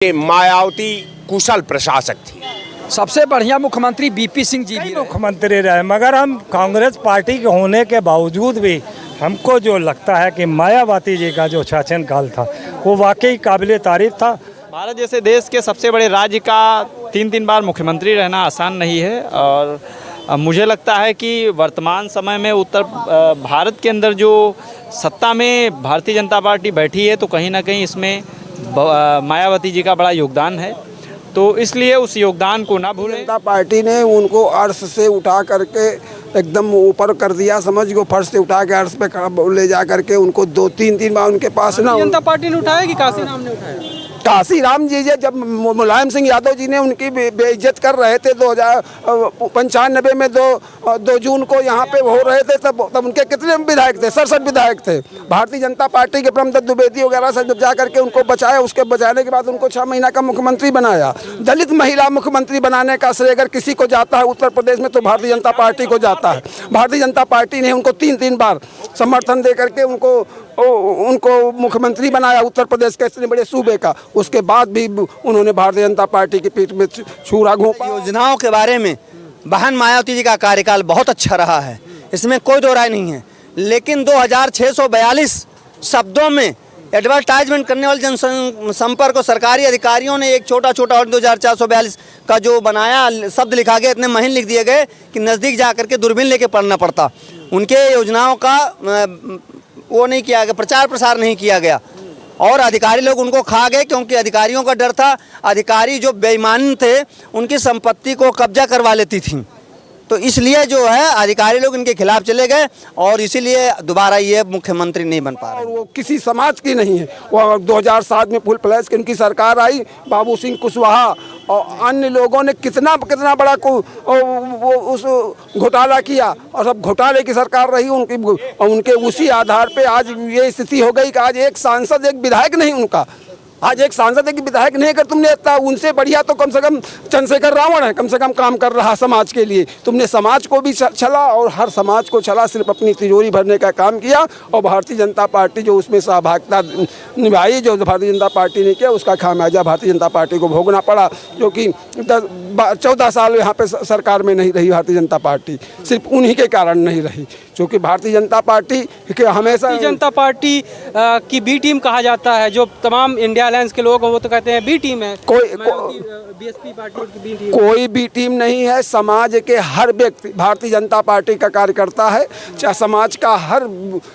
मायावती कुशल प्रशासक थी। सबसे बढ़िया मुख्यमंत्री बीपी सिंह जी भी मुख्यमंत्री रहे, मगर हम कांग्रेस पार्टी के होने के बावजूद भी हमको जो लगता है कि मायावती जी का जो शासन काल था वो वाकई काबिले तारीफ था। भारत जैसे देश के सबसे बड़े राज्य का 3 बार मुख्यमंत्री रहना आसान नहीं है और मुझे लगता है कि वर्तमान समय में उत्तर भारत के अंदर जो सत्ता में भारतीय जनता पार्टी बैठी है तो कहीं ना कहीं इसमें मायावती जी का बड़ा योगदान है, तो इसलिए उस योगदान को ना भूलें। जनता पार्टी ने उनको अर्श से उठा करके एकदम ऊपर कर दिया, समझ को फर्श से उठा के अर्श पे ले जा करके उनको 2-3 बार उनके पास ना जनता पार्टी ने उठाया कि काशी राम ने उठाया? काशी राम जी जब मुलायम सिंह यादव जी ने उनकी बेइज्जत कर रहे थे 1995 में 2 जून को यहाँ पे हो रहे थे, तब उनके कितने विधायक थे? 67 विधायक थे। भारतीय जनता पार्टी के ब्रह्मदत्त द्विवेदी वगैरह से जब जा करके उनको बचाया, उसके बचाने के बाद उनको 6 महीना का मुख्यमंत्री बनाया। दलित महिला मुख्यमंत्री बनाने का श्रेय अगर किसी को जाता है उत्तर प्रदेश में तो भारतीय जनता पार्टी को जाता है। भारतीय जनता पार्टी ने उनको 3 बार समर्थन दे करके उनको मुख्यमंत्री बनाया उत्तर प्रदेश के इतने बड़े सूबे का। उसके बाद भी उन्होंने भारतीय जनता पार्टी की पीठ में छुरा घोंपा। योजनाओं के बारे में बहन मायावती जी का कार्यकाल बहुत अच्छा रहा है, इसमें कोई दो राय नहीं है, लेकिन 2642 शब्दों में एडवर्टाइजमेंट करने वाले जनसंपर्क और सरकारी अधिकारियों ने एक छोटा और 2442 का जो बनाया शब्द लिखा गया, इतने महीन लिख दिए गए कि नज़दीक जा करके दूरबीन लेके पढ़ना पड़ता। उनके योजनाओं का वो नहीं किया गया, प्रचार प्रसार नहीं किया गया और अधिकारी लोग उनको खा गए क्योंकि अधिकारियों का डर था। अधिकारी जो बेईमान थे उनकी संपत्ति को कब्जा करवा लेती थी, तो इसलिए जो है अधिकारी लोग इनके खिलाफ चले गए और इसीलिए दोबारा ये मुख्यमंत्री नहीं बन पा रहे। और वो किसी समाज की नहीं है। वो 2007 में फुल फ्लैश की उनकी सरकार आई, बाबू सिंह कुशवाहा और अन्य लोगों ने कितना बड़ा वो उस घोटाला किया और सब घोटाले की सरकार रही उनके उसी आधार पे आज ये स्थिति हो गई कि आज एक सांसद एक विधायक नहीं उनका, आज एक सांसद एक विधायक नहीं कर तुमने इतना, उनसे बढ़िया तो कम से कम चंद्रशेखर रावण है, कम से कम काम कर रहा समाज के लिए। तुमने समाज को भी छला और हर समाज को छला, सिर्फ अपनी तिजोरी भरने का काम किया और भारतीय जनता पार्टी जो उसमें सहभागिता निभाई, जो भारतीय जनता पार्टी ने किया उसका खामियाजा भारतीय जनता पार्टी को भोगना पड़ा, जो कि 14 साल यहाँ पे सरकार में नहीं रही भारतीय जनता पार्टी, सिर्फ उन्हीं के कारण नहीं रही, क्योंकि भारतीय जनता पार्टी के हमेशा जनता पार्टी की बी टीम कहा जाता है। जो तमाम इंडिया अलायंस के लोग वो तो कहते हैं बी टीम है। बीएसपी पार्टी की बी टीम कोई बी टीम नहीं है। समाज के हर व्यक्ति भारतीय जनता पार्टी का कार्यकर्ता है, चाहे समाज का हर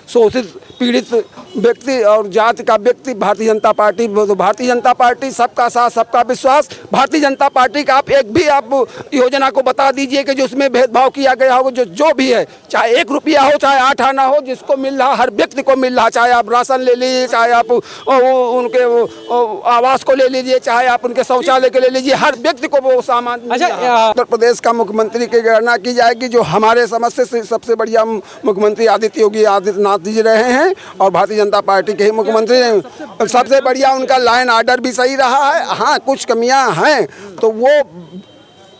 शोषित पीड़ित व्यक्ति और जाति का व्यक्ति भारतीय जनता पार्टी। भारतीय जनता पार्टी सबका साथ सबका विश्वास। भारतीय जनता पार्टी का आप एक भी आप योजना को बता दीजिए कि जो उसमें भेदभाव किया गया हो, जो भी है, चाहे 1 रुपया हो चाहे 8 आना हो, जिसको मिल रहा हर व्यक्ति को मिल रहा, चाहे आप राशन ले लीजिए, चाहे आप उनके आवास को ले लीजिए, चाहे आप उनके शौचालय के ले लीजिए, हर व्यक्ति को वो सामान। उत्तर प्रदेश का मुख्यमंत्री की गणना की जाएगी, जो हमारे समझ से सबसे बढ़िया मुख्यमंत्री आदित्य योगी आदित्यनाथ जी रहे हैं और भारतीय जनता पार्टी के ही मुख्यमंत्री हैं। सबसे बढ़िया उनका लाइन ऑर्डर भी सही रहा है। हाँ, कुछ कमियां हैं तो वो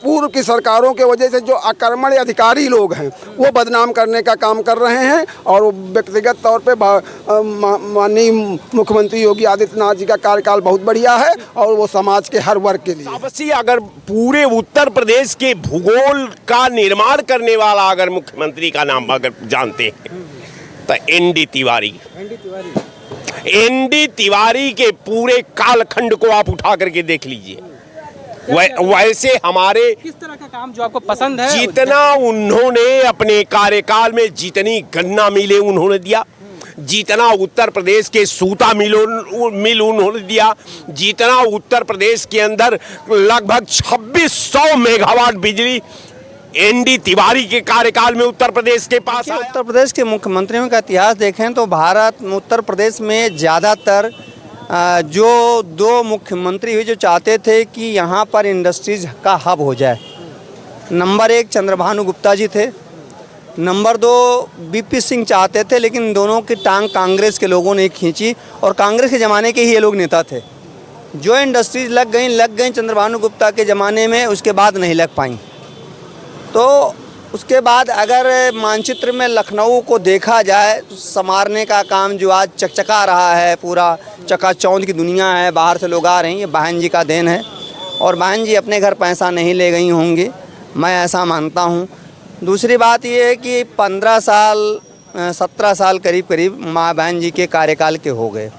पूर्व की सरकारों के वजह से जो अकर्मण्य अधिकारी लोग हैं वो बदनाम करने का काम कर रहे हैं और व्यक्तिगत तौर पे माननीय मुख्यमंत्री योगी आदित्यनाथ जी का कार्यकाल बहुत बढ़िया है और वो समाज के हर वर्ग के लिए। अवश्य अगर पूरे उत्तर प्रदेश के भूगोल का निर्माण करने वाला अगर मुख्यमंत्री का नाम अगर जानते हैं तो एनडी तिवारी के पूरे कालखंड को आप उठा करके देख लीजिए। वैसे हमारे किस तरह का काम जो आपको पसंद है? जितना उन्होंने अपने कार्यकाल में जितनी गन्ना मिले उन्होंने दिया, जितना उत्तर प्रदेश के सूता मिल उन्होंने दिया, जितना उत्तर प्रदेश के अंदर लगभग 2600 मेगावाट बिजली एनडी तिवारी के कार्यकाल में उत्तर प्रदेश के पास आया। उत्तर प्रदेश के मुख्यमंत्रियों का इतिहास देखें तो उत्तर प्रदेश में ज़्यादातर जो 2 मुख्यमंत्री हुए जो चाहते थे कि यहाँ पर इंडस्ट्रीज का हब हो जाए। नंबर 1 चंद्रभानु गुप्ता जी थे, नंबर 2 बीपी सिंह चाहते थे, लेकिन दोनों की टांग कांग्रेस के लोगों ने खींची और कांग्रेस के ज़माने के ही ये लोग नेता थे। जो इंडस्ट्रीज लग गई चंद्रभानु गुप्ता के ज़माने में, उसके बाद नहीं लग पाई। तो उसके बाद अगर मानचित्र में लखनऊ को देखा जाए तो संवारने का काम जो आज चकचका रहा है, पूरा चकाचौंध की दुनिया है, बाहर से लोग आ रहे हैं, ये बहन जी का देन है। और बहन जी अपने घर पैसा नहीं ले गई होंगी, मैं ऐसा मानता हूँ। दूसरी बात ये है कि 15 साल 17 साल करीब माँ बहन जी के कार्यकाल के हो गए,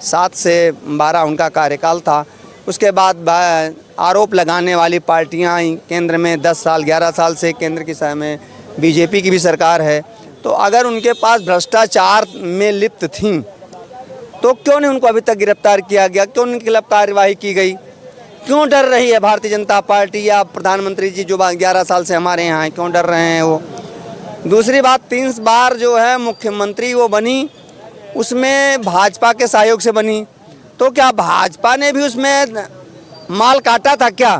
7 से 12 उनका कार्यकाल था। उसके बाद आरोप लगाने वाली पार्टियां केंद्र में 10 साल 11 साल से केंद्र की में बीजेपी की भी सरकार है। तो अगर उनके पास भ्रष्टाचार में लिप्त थीं तो क्यों नहीं उनको अभी तक गिरफ्तार किया गया, क्यों उनके खिलाफ कार्यवाही की गई, क्यों डर रही है भारतीय जनता पार्टी या प्रधानमंत्री जी जो 11 साल से हमारे यहाँ हैं, क्यों डर रहे हैं वो। दूसरी बात, 3 बार जो है मुख्यमंत्री वो बनी, उसमें भाजपा के सहयोग से बनी, तो क्या भाजपा ने भी उसमें माल काटा था क्या?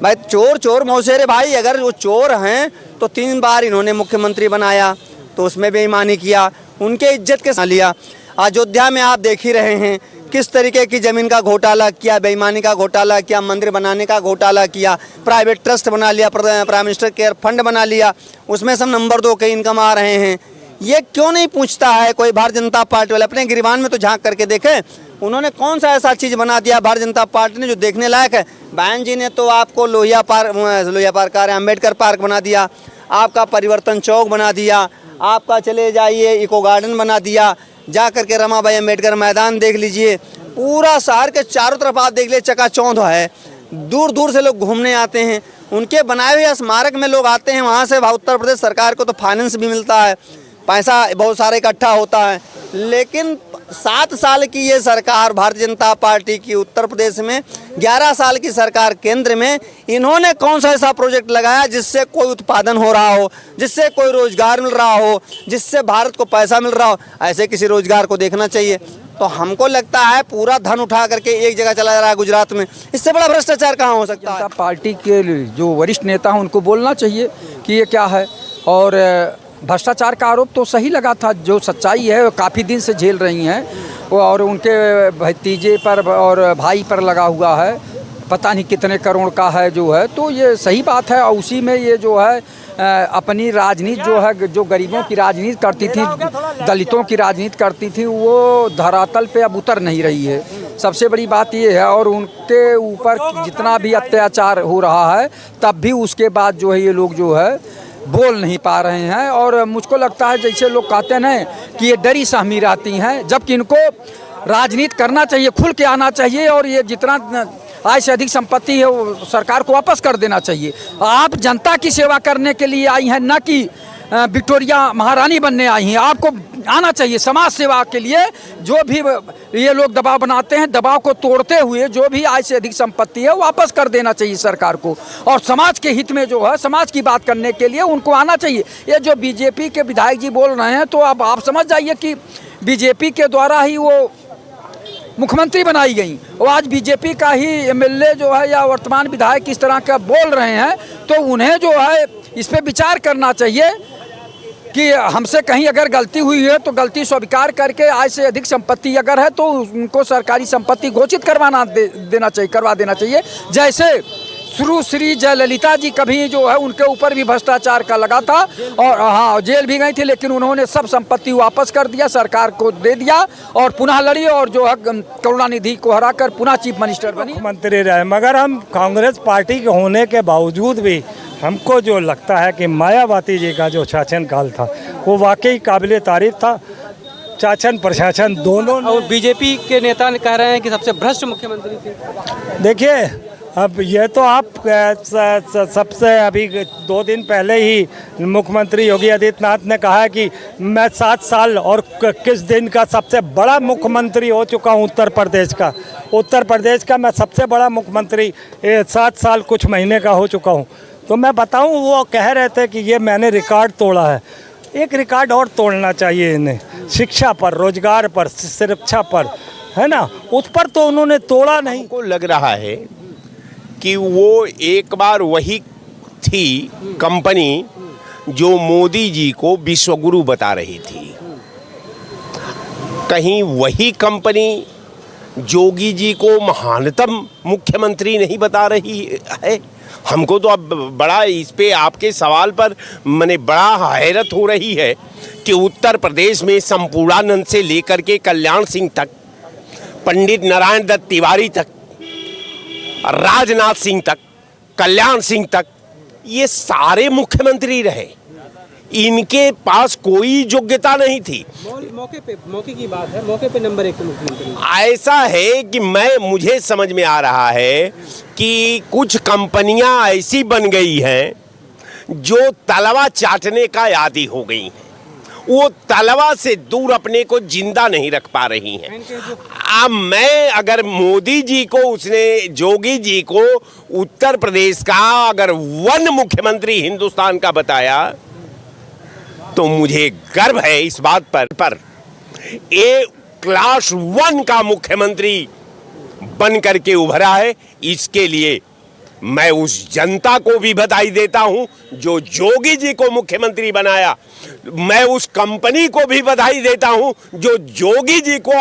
भाई चोर मौसेरे भाई, अगर वो चोर हैं तो 3 बार इन्होंने मुख्यमंत्री बनाया तो उसमें बेईमानी किया, उनके इज्जत के साथ लिया। अयोध्या में आप देख ही रहे हैं किस तरीके की ज़मीन का घोटाला किया, बेईमानी का घोटाला किया, मंदिर बनाने का घोटाला किया, प्राइवेट ट्रस्ट बना लिया, प्राइम मिनिस्टर केयर फंड बना लिया, उसमें सब नंबर 2 के इनकम आ रहे हैं। ये क्यों नहीं पूछता है कोई भारतीय जनता पार्टी वाले? अपने गिरबान में तो झांक करके देखें, उन्होंने कौन सा ऐसा चीज़ बना दिया भारतीय जनता पार्टी ने जो देखने लायक है। बहन जी ने तो आपको लोहिया पार्क अम्बेडकर पार्क बना दिया, आपका परिवर्तन चौक बना दिया, आपका चले जाइए इको गार्डन बना दिया, जा करके रमाबाई अम्बेडकर मैदान देख लीजिए, पूरा शहर के चारों तरफ आप देख लीजिए चकाचौंध है, दूर दूर से लोग घूमने आते हैं, उनके बनाए हुए स्मारक में लोग आते हैं, वहाँ से उत्तर प्रदेश सरकार को तो फाइनेंस भी मिलता है, पैसा बहुत सारा इकट्ठा होता है। लेकिन 7 साल की ये सरकार भारतीय जनता पार्टी की उत्तर प्रदेश में, 11 साल की सरकार केंद्र में, इन्होंने कौन सा ऐसा प्रोजेक्ट लगाया जिससे कोई उत्पादन हो रहा हो, जिससे कोई रोजगार मिल रहा हो, जिससे भारत को पैसा मिल रहा हो? ऐसे किसी रोजगार को देखना चाहिए। तो हमको लगता है पूरा धन उठा करके एक जगह चला जा रहा है गुजरात में, इससे बड़ा भ्रष्टाचार कहाँ हो सकता है? जनता पार्टी के जो वरिष्ठ नेता हैं उनको बोलना चाहिए कि ये क्या है। और भ्रष्टाचार का आरोप तो सही लगा था, जो सच्चाई है वो काफ़ी दिन से झेल रही हैं, और उनके भतीजे पर और भाई पर लगा हुआ है, पता नहीं कितने करोड़ का है जो है, तो ये सही बात है। और उसी में ये जो है अपनी राजनीति जो है, जो गरीबों की राजनीति करती थी, दलितों की राजनीति करती थी, वो धरातल पे अब उतर नहीं रही है, सबसे बड़ी बात ये है। और उनके ऊपर जितना भी अत्याचार हो रहा है तब भी उसके बाद जो है ये लोग जो है बोल नहीं पा रहे हैं। और मुझको लगता है जैसे लोग कहते हैं ना कि ये डरी सहमी रहती हैं, जबकि इनको राजनीति करना चाहिए, खुल के आना चाहिए, और ये जितना आय से अधिक संपत्ति है वो सरकार को वापस कर देना चाहिए। आप जनता की सेवा करने के लिए आई हैं, ना कि विक्टोरिया महारानी बनने आई हैं। आपको आना चाहिए समाज सेवा के लिए। जो भी ये लोग दबाव बनाते हैं, दबाव को तोड़ते हुए जो भी आय से अधिक संपत्ति है वापस कर देना चाहिए सरकार को, और समाज के हित में जो है समाज की बात करने के लिए उनको आना चाहिए। ये जो बीजेपी के विधायक जी बोल रहे हैं, तो अब आप समझ जाइए कि बीजेपी के द्वारा ही वो मुख्यमंत्री बनाई गई, और आज बीजेपी का ही एमएलए जो है या वर्तमान विधायक इस तरह का बोल रहे हैं, तो उन्हें जो है इस पर विचार करना चाहिए कि हमसे कहीं अगर गलती हुई है तो गलती स्वीकार करके आय से अधिक संपत्ति अगर है तो उनको सरकारी संपत्ति घोषित करवा देना चाहिए। जैसे श्री जयललिता जी कभी जो है उनके ऊपर भी भ्रष्टाचार का लगा था, और हाँ जेल भी गई थी, लेकिन उन्होंने सब संपत्ति वापस कर दिया, सरकार को दे दिया, और पुनः लड़ी, और जो है करुणानिधि को हराकर पुनः चीफ मिनिस्टर बनी, मंत्री रहे। मगर हम कांग्रेस पार्टी के होने के बावजूद भी हमको जो लगता है कि मायावती जी का जो शासन काल था वो वाकई काबिल तारीफ था। शासन प्रशासन दोनों। और बीजेपी के नेता कह रहे हैं कि सबसे भ्रष्ट मुख्यमंत्री थे। देखिए, अब ये तो आप सबसे अभी 2 दिन पहले ही मुख्यमंत्री योगी आदित्यनाथ ने कहा कि मैं 7 साल और किस दिन का सबसे बड़ा मुख्यमंत्री हो चुका हूँ उत्तर प्रदेश का मैं सबसे बड़ा मुख्यमंत्री 7 साल कुछ महीने का हो चुका हूँ। तो मैं बताऊँ, वो कह रहे थे कि ये मैंने रिकॉर्ड तोड़ा है। एक रिकॉर्ड और तोड़ना चाहिए इन्हें, शिक्षा पर, रोजगार पर, सुरक्षा पर, है ना, उस पर तो उन्होंने तोड़ा नहीं। को लग रहा है कि वो एक बार वही थी कंपनी जो मोदी जी को विश्वगुरु बता रही थी, कहीं वही कंपनी योगी जी को महानतम मुख्यमंत्री नहीं बता रही है। हमको तो अब बड़ा इस पे आपके सवाल पर मैंने बड़ा हैरत हो रही है कि उत्तर प्रदेश में संपूर्णानंद से लेकर के कल्याण सिंह तक, पंडित नारायण दत्त तिवारी तक, राजनाथ सिंह तक, कल्याण सिंह तक, ये सारे मुख्यमंत्री रहे। इनके पास कोई योग्यता नहीं थी। मौके की बात है, मौके पे नंबर 1 मुख्यमंत्री। ऐसा है कि मुझे समझ में आ रहा है कि कुछ कंपनियां ऐसी बन गई हैं जो तलवा चाटने का आदी हो गई हैं। वो तलवा से दूर अपने को जिंदा नहीं रख पा रही हैं। अब मैं अगर मोदी जी को, उसने जोगी जी को उत्तर प्रदेश का अगर वन मुख्यमंत्री हिंदुस्तान का बताया तो मुझे गर्व है इस बात पर ए क्लास 1 का मुख्यमंत्री बन करके उभरा है। इसके लिए मैं उस जनता को भी बधाई देता हूं जो जोगी जी को मुख्यमंत्री बनाया। मैं उस कंपनी को भी बधाई देता हूं जो जोगी जी को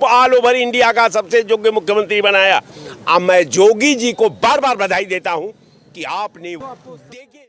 ऑल ओवर इंडिया का सबसे योग्य मुख्यमंत्री बनाया। अब मैं जोगी जी को बार बार बधाई देता हूं कि आपने देखिए।